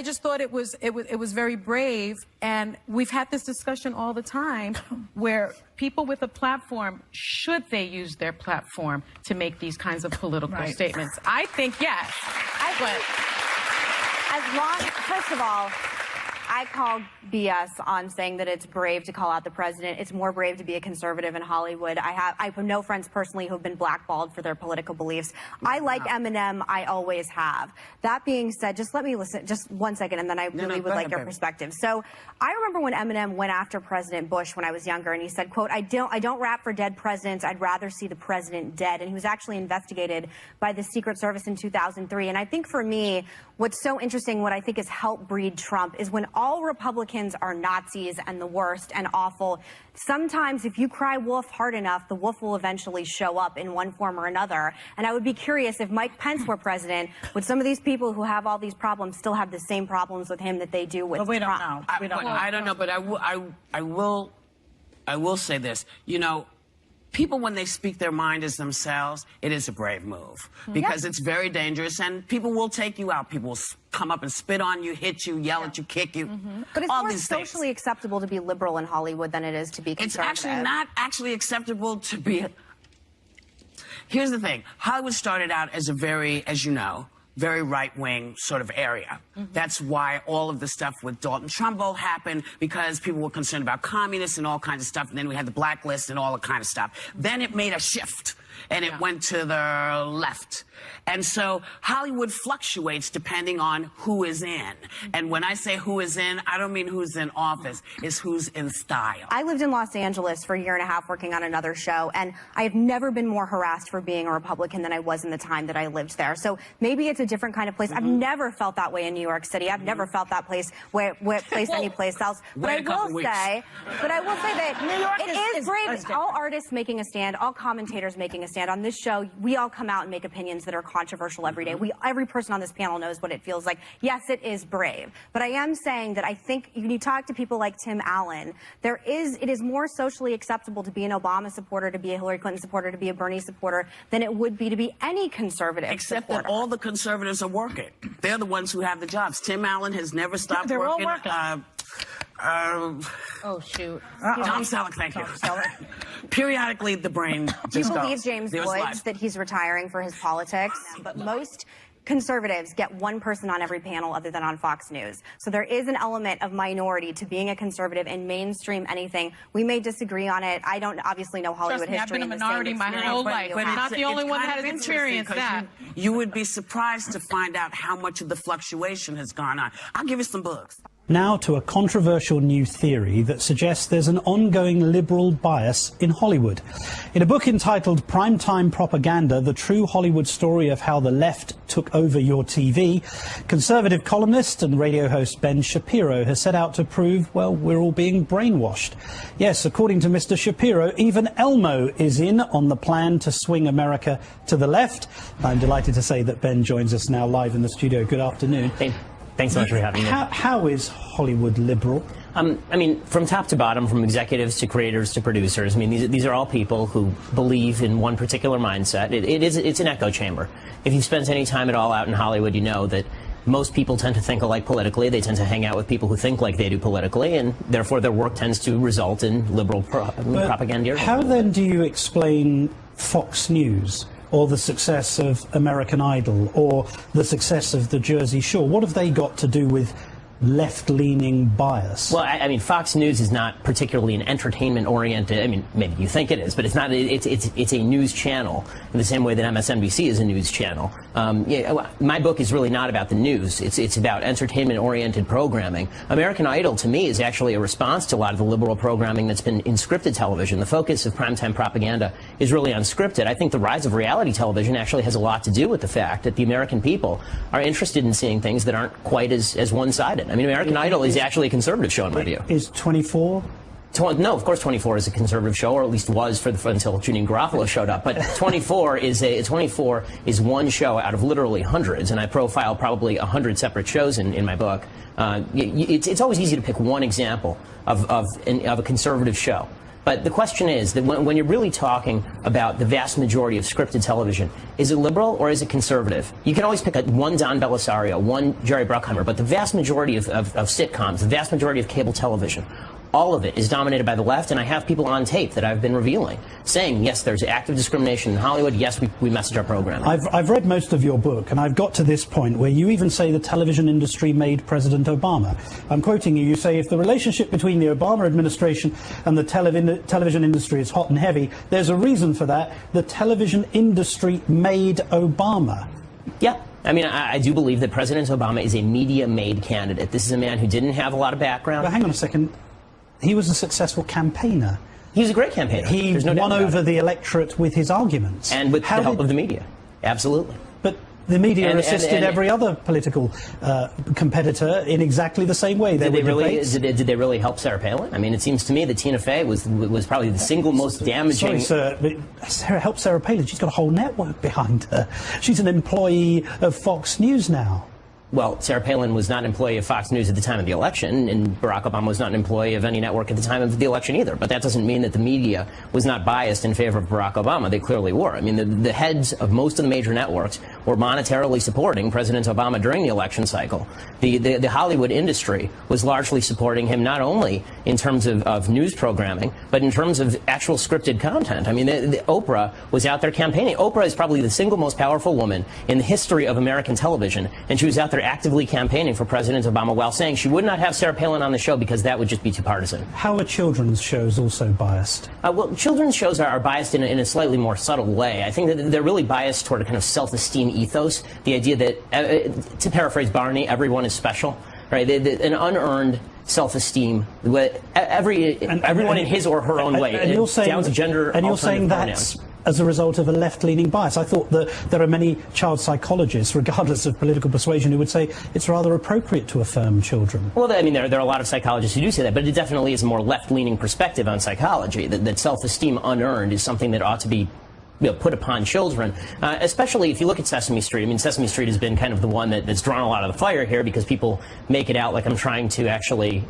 I just thought it was very brave, and we've had this discussion all the time, where people with a platform, should they use their platform to make these kinds of political statements? I think yes. As long, first of all, I call BS on saying that it's brave to call out the president. It's more brave to be a conservative in Hollywood. I have no friends personally who have been blackballed for their political beliefs. I like Eminem. I always have. That being said, just let me listen just 1 second, and then I really would like your perspective. So I remember when Eminem went after President Bush when I was younger, and he said, quote, I don't rap for dead presidents. I'd rather see the president dead. And he was actually investigated by the Secret Service in 2003. And I think for me, what's so interesting, what I think has helped breed Trump, is when all Republicans are Nazis and the worst and awful, sometimes if you cry wolf hard enough, the wolf will eventually show up in one form or another. And I would be curious, if Mike Pence were president, would some of these people who have all these problems still have the same problems with him that they do with Trump? We don't know. I don't know, but I will say this. You know, people, when they speak their mind as themselves, it is a brave move, because it's very dangerous, and people will take you out. People will come up and spit on you, hit you, yell at you, kick you. But it's more socially acceptable to be liberal in Hollywood than it is to be conservative. It's actually not acceptable to be. Here's the thing. Hollywood started out as a very, as you know, very right-wing sort of area. That's why all of the stuff with Dalton Trumbo happened, because people were concerned about communists and all kinds of stuff. And then we had the blacklist and all the kind of stuff. Then it made a shift, and it went to the left. And so Hollywood fluctuates depending on who is in. And when I say who is in, I don't mean who's in office. It's who's in style. I lived in Los Angeles for a year and a half working on another show, and I have never been more harassed for being a Republican than I was in the time that I lived there. So maybe it's a different kind of place. I've never felt that way in New York City. I've never felt that place any place else. But I will say that New York is brave. All artists making a stand, all commentators making a stand. On this show, we all come out and make opinions that are controversial every day. Every person on this panel knows what it feels like. Yes, it is brave. But I am saying that I think when you talk to people like Tim Allen, it is more socially acceptable to be an Obama supporter, to be a Hillary Clinton supporter, to be a Bernie supporter, than it would be to be any conservative Except supporter. that all the conservatives are working. They're the ones who have the jobs. Tim Allen has never stopped They're working. all working. Oh, shoot. Tom Selleck, thank you. Periodically, the brain just Do you goes. believe, James Woods, that he's retiring for his politics? But most conservatives get one person on every panel other than on Fox News. So there is an element of minority to being a conservative in mainstream anything. We may disagree on it. I don't obviously know Hollywood history. I've been a minority my whole life, but not the only one that has experienced that. You would be surprised to find out how much of the fluctuation has gone on. I'll give you some books. Now to a controversial new theory that suggests there's an ongoing liberal bias in Hollywood. In a book entitled Primetime Propaganda, the true Hollywood story of how the left took over your TV, conservative columnist and radio host Ben Shapiro has set out to prove, well, we're all being brainwashed. Yes, according to Mr. Shapiro, even Elmo is in on the plan to swing America to the left. I'm delighted to say that Ben joins us now live in the studio. Good afternoon. Thanks so much for having me. How is Hollywood liberal? I mean, from top to bottom, from executives to creators to producers, I mean, these are all people who believe in one particular mindset. It's an echo chamber. If you've spent any time at all out in Hollywood, you know that most people tend to think alike politically. They tend to hang out with people who think like they do politically, and therefore their work tends to result in liberal propaganda. How then do you explain Fox News, or the success of American Idol, or the success of the Jersey Shore? What have they got to do with left-leaning bias? Well, I mean, Fox News is not particularly an entertainment-oriented. I mean, maybe you think it is, but it's not. It's a news channel in the same way that MSNBC is a news channel. My book is really not about the news. It's about entertainment-oriented programming. American Idol, to me, is actually a response to a lot of the liberal programming that's been in scripted television. The focus of primetime propaganda is really unscripted. I think the rise of reality television actually has a lot to do with the fact that the American people are interested in seeing things that aren't quite as one-sided. I mean, American Idol is actually a conservative show in my view. Is 24? No, of course 24 is a conservative show, or at least was until Janine Garofalo showed up. But 24 is one show out of literally hundreds, and I profile probably 100 separate shows in my book. It's always easy to pick one example of a conservative show. But the question is that when you're really talking about the vast majority of scripted television, is it liberal or is it conservative? You can always pick one Don Belisario, one Jerry Bruckheimer, but the vast majority of sitcoms, the vast majority of cable television, all of it is dominated by the left, and I have people on tape that I've been revealing, saying, yes, there's active discrimination in Hollywood, yes, we message our programming. I've read most of your book, and I've got to this point where you even say the television industry made President Obama. I'm quoting you. You say, if the relationship between the Obama administration and the television industry is hot and heavy, there's a reason for that. The television industry made Obama. Yeah. I mean, I do believe that President Obama is a media-made candidate. This is a man who didn't have a lot of background. But hang on a second. He was a successful campaigner. He was a great campaigner. He won over the electorate with his arguments. And with the help of the media. Absolutely. But the media assisted every other political competitor in exactly the same way. Did they really help Sarah Palin? I mean, it seems to me that Tina Fey was probably the single most damaging... Sorry, sir, but Sarah Palin, she's got a whole network behind her. She's an employee of Fox News now. Well, Sarah Palin was not an employee of Fox News at the time of the election, and Barack Obama was not an employee of any network at the time of the election either. But that doesn't mean that the media was not biased in favor of Barack Obama. They clearly were. I mean, the heads of most of the major networks were monetarily supporting President Obama during the election cycle. The Hollywood industry was largely supporting him, not only in terms of news programming, but in terms of actual scripted content. I mean, Oprah was out there campaigning. Oprah is probably the single most powerful woman in the history of American television, and she was out there actively campaigning for President Obama while saying she would not have Sarah Palin on the show because that would just be too partisan. How are children's shows also biased? Well, children's shows are biased in a slightly more subtle way. I think that they're really biased toward a kind of self-esteem ethos, the idea that, to paraphrase Barney, everyone is special, right? An unearned self-esteem, everyone in his or her own way, down to gender. And you're saying that's as a result of a left-leaning bias. I thought that there are many child psychologists, regardless of political persuasion, who would say it's rather appropriate to affirm children. Well, I mean, there are a lot of psychologists who do say that, but it definitely is a more left-leaning perspective on psychology, that self-esteem unearned is something that ought to be put upon children, especially if you look at Sesame Street. I mean, Sesame Street has been kind of the one that's drawn a lot of the fire here because people make it out like I'm trying to actually,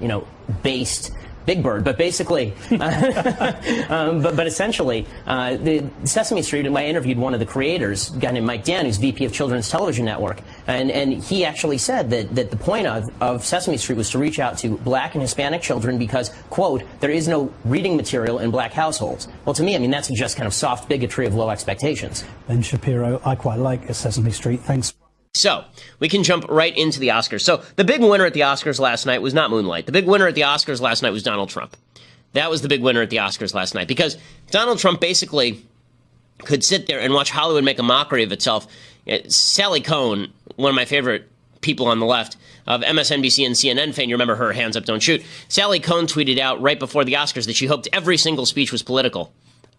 baste Big Bird, but basically, but essentially, the Sesame Street, I interviewed one of the creators, a guy named Mike Dan, who's VP of Children's Television Network, and he actually said that the point of Sesame Street was to reach out to black and Hispanic children because, quote, there is no reading material in black households. Well, to me, I mean, that's just kind of soft bigotry of low expectations. Ben Shapiro, I quite like Sesame Street. Thanks. So, we can jump right into the Oscars. So, the big winner at the Oscars last night was not Moonlight. The big winner at the Oscars last night was Donald Trump. That was the big winner at the Oscars last night because Donald Trump basically could sit there and watch Hollywood make a mockery of itself. Sally Cohn, one of my favorite people on the left, of MSNBC and CNN fame, you remember her, hands up, don't shoot. Sally Cohn tweeted out right before the Oscars that she hoped every single speech was political.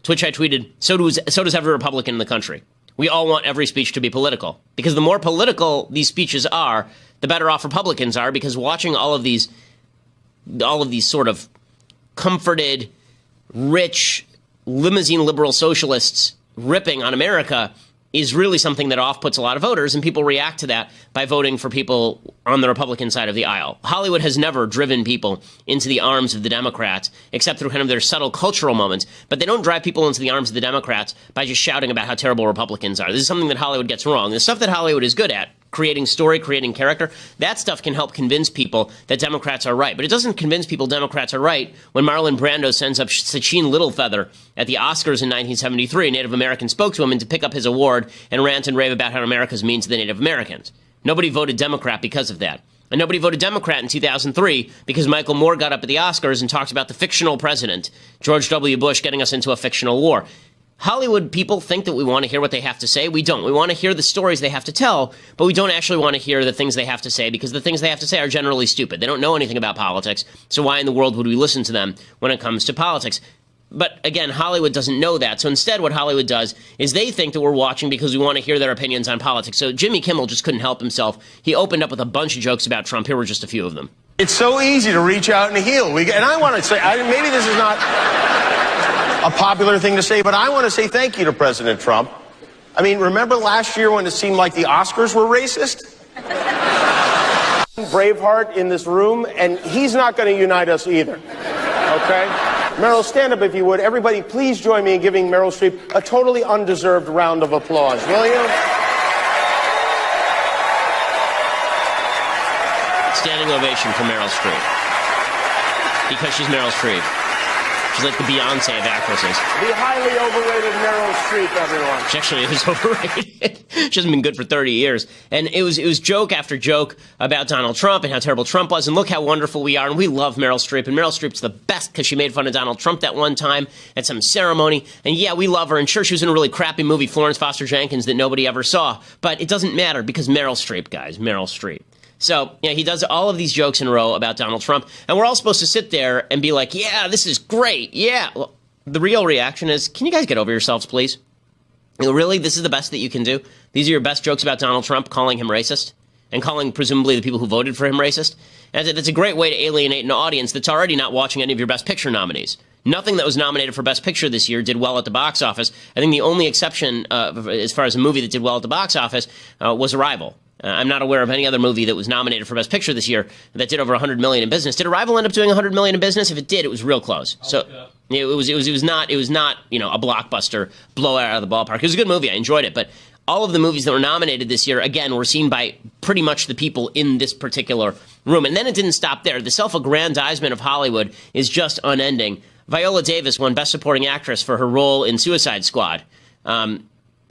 To which I tweeted, so does every Republican in the country. We all want every speech to be political. Because the more political these speeches are, the better off Republicans are, because watching all of these sort of comforted, rich, limousine liberal socialists ripping on America is really something that off-puts a lot of voters, and people react to that by voting for people on the Republican side of the aisle. Hollywood has never driven people into the arms of the Democrats, except through kind of their subtle cultural moments, but they don't drive people into the arms of the Democrats by just shouting about how terrible Republicans are. This is something that Hollywood gets wrong. The stuff that Hollywood is good at, creating story, creating character, that stuff can help convince people that Democrats are right. But it doesn't convince people Democrats are right when Marlon Brando sends up Sachin Littlefeather at the Oscars in 1973, a Native American spokeswoman, to pick up his award and rant and rave about how America's mean to the Native Americans. Nobody voted Democrat because of that. And nobody voted Democrat in 2003 because Michael Moore got up at the Oscars and talked about the fictional president, George W. Bush, getting us into a fictional war. Hollywood people think that we want to hear what they have to say. We don't. We want to hear the stories they have to tell, but we don't actually want to hear the things they have to say because the things they have to say are generally stupid. They don't know anything about politics, so why in the world would we listen to them when it comes to politics? But again, Hollywood doesn't know that. So instead, what Hollywood does is they think that we're watching because we want to hear their opinions on politics. So Jimmy Kimmel just couldn't help himself. He opened up with a bunch of jokes about Trump. Here were just a few of them. It's so easy to reach out and heal. And I want to say, maybe this is not a popular thing to say, but I want to say thank you to President Trump. I mean, remember last year when it seemed like the Oscars were racist? Braveheart in this room, and he's not going to unite us either, okay? Meryl, stand up if you would. Everybody, please join me in giving Meryl Streep a totally undeserved round of applause, will you? Standing ovation for Meryl Streep. Because she's Meryl Streep. She's like the Beyonce of actresses. The highly overrated Meryl Streep, everyone. She actually is overrated. She hasn't been good for 30 years. And it was joke after joke about Donald Trump and how terrible Trump was. And look how wonderful we are. And we love Meryl Streep. And Meryl Streep's the best because she made fun of Donald Trump that one time at some ceremony. And yeah, we love her. And sure, she was in a really crappy movie, Florence Foster Jenkins, that nobody ever saw. But it doesn't matter because Meryl Streep, guys, Meryl Streep. So, yeah, he does all of these jokes in a row about Donald Trump, and we're all supposed to sit there and be like, yeah, this is great, yeah. Well, the real reaction is, can you guys get over yourselves, please? Really, this is the best that you can do? These are your best jokes about Donald Trump, calling him racist, and calling, presumably, the people who voted for him racist? And it's a great way to alienate an audience that's already not watching any of your Best Picture nominees. Nothing that was nominated for Best Picture this year did well at the box office. I think the only exception, as far as a movie that did well at the box office, was Arrival. I'm not aware of any other movie that was nominated for Best Picture this year that did over $100 million in business. Did Arrival end up doing $100 million in business? If it did, it was real close. So it was not a blockbuster blowout out of the ballpark. It was a good movie. I enjoyed it, but all of the movies that were nominated this year, again, were seen by pretty much the people in this particular room. And then it didn't stop there. The self-aggrandizement of Hollywood is just unending. Viola Davis won Best Supporting Actress for her role in Suicide Squad.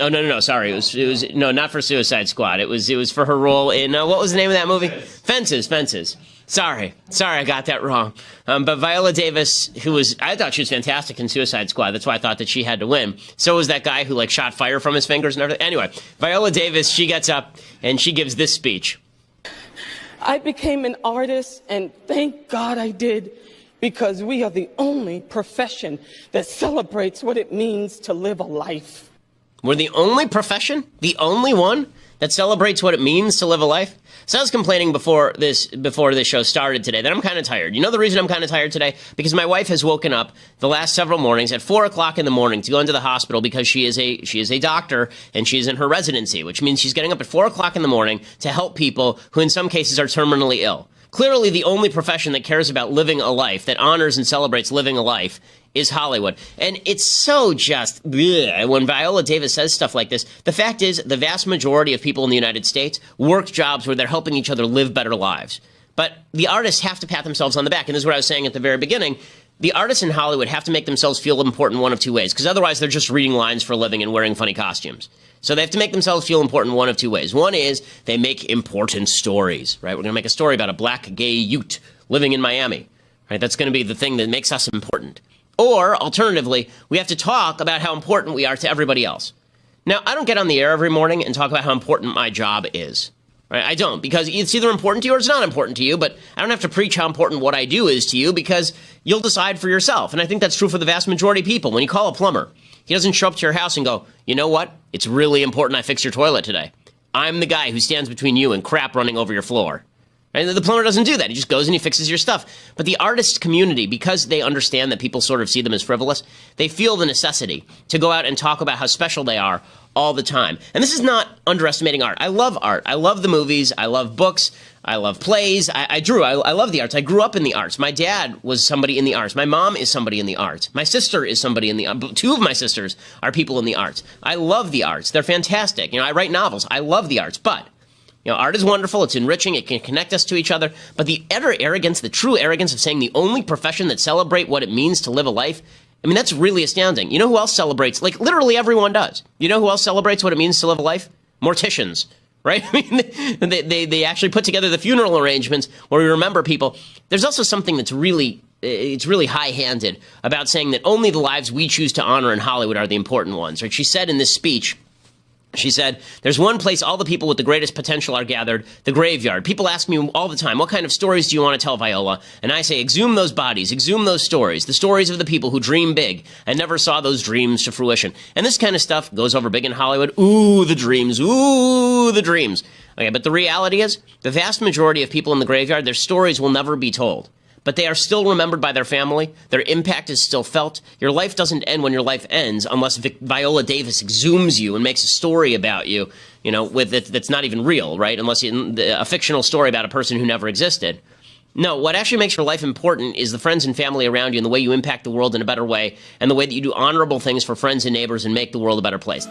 Oh, no, sorry. It was not for Suicide Squad. It was for her role in, what was the name of that movie? Fences. Sorry, I got that wrong. But Viola Davis, I thought she was fantastic in Suicide Squad. That's why I thought that she had to win. So was that guy who, shot fire from his fingers and everything. Anyway, Viola Davis, she gets up and she gives this speech. I became an artist, and thank God I did, because we are the only profession that celebrates what it means to live a life. We're the only profession, the only one that celebrates what it means to live a life. So I was complaining before this show started today that I'm kind of tired. You know the reason I'm kind of tired today? Because my wife has woken up the last several mornings at 4 o'clock in the morning to go into the hospital because she is a doctor and she's in her residency, which means she's getting up at 4 o'clock in the morning to help people who in some cases are terminally ill. Clearly, the only profession that cares about living a life, that honors and celebrates living a life, is Hollywood. And it's so just bleh, when Viola Davis says stuff like this. The fact is, the vast majority of people in the United States work jobs where they're helping each other live better lives. But the artists have to pat themselves on the back. And this is what I was saying at the very beginning. The artists in Hollywood have to make themselves feel important one of two ways, because otherwise they're just reading lines for a living and wearing funny costumes. So they have to make themselves feel important one of two ways. One is they make important stories, right? We're going to make a story about a black gay Ute living in Miami, right? That's going to be the thing that makes us important. Or, alternatively, we have to talk about how important we are to everybody else. Now, I don't get on the air every morning and talk about how important my job is. Right? I don't, because it's either important to you or it's not important to you, but I don't have to preach how important what I do is to you because you'll decide for yourself. And I think that's true for the vast majority of people. When you call a plumber, he doesn't show up to your house and go, you know what? It's really important I fix your toilet today. I'm the guy who stands between you and crap running over your floor. And the plumber doesn't do that. He just goes and he fixes your stuff. But the artist community, because they understand that people sort of see them as frivolous, they feel the necessity to go out and talk about how special they are all the time. And this is not underestimating art. I love art. I love the movies. I love books. I love plays. I love the arts. I grew up in the arts. My dad was somebody in the arts. My mom is somebody in the arts. My sister is somebody in the arts. Two of my sisters are people in the arts. I love the arts. They're fantastic. I write novels. I love the arts. But art is wonderful. It's enriching. It can connect us to each other. But the utter arrogance, the true arrogance of saying the only profession that celebrate what it means to live a life, that's really astounding. You know who else celebrates? Literally everyone does. You know who else celebrates what it means to live a life? Morticians, right? They actually put together the funeral arrangements where we remember people. There's also something that's really high-handed about saying that only the lives we choose to honor in Hollywood are the important ones, right? She said in this speech, she said, there's one place all the people with the greatest potential are gathered, the graveyard. People ask me all the time, what kind of stories do you want to tell, Viola? And I say, exhume those bodies, exhume those stories, the stories of the people who dream big and never saw those dreams to fruition. And this kind of stuff goes over big in Hollywood. Ooh, the dreams. Ooh, the dreams. Okay, but the reality is, the vast majority of people in the graveyard, their stories will never be told. But they are still remembered by their family. Their impact is still felt. Your life doesn't end when your life ends unless Viola Davis exhumes you and makes a story about you, with it that's not even real, right? Unless a fictional story about a person who never existed. No, what actually makes your life important is the friends and family around you and the way you impact the world in a better way and the way that you do honorable things for friends and neighbors and make the world a better place.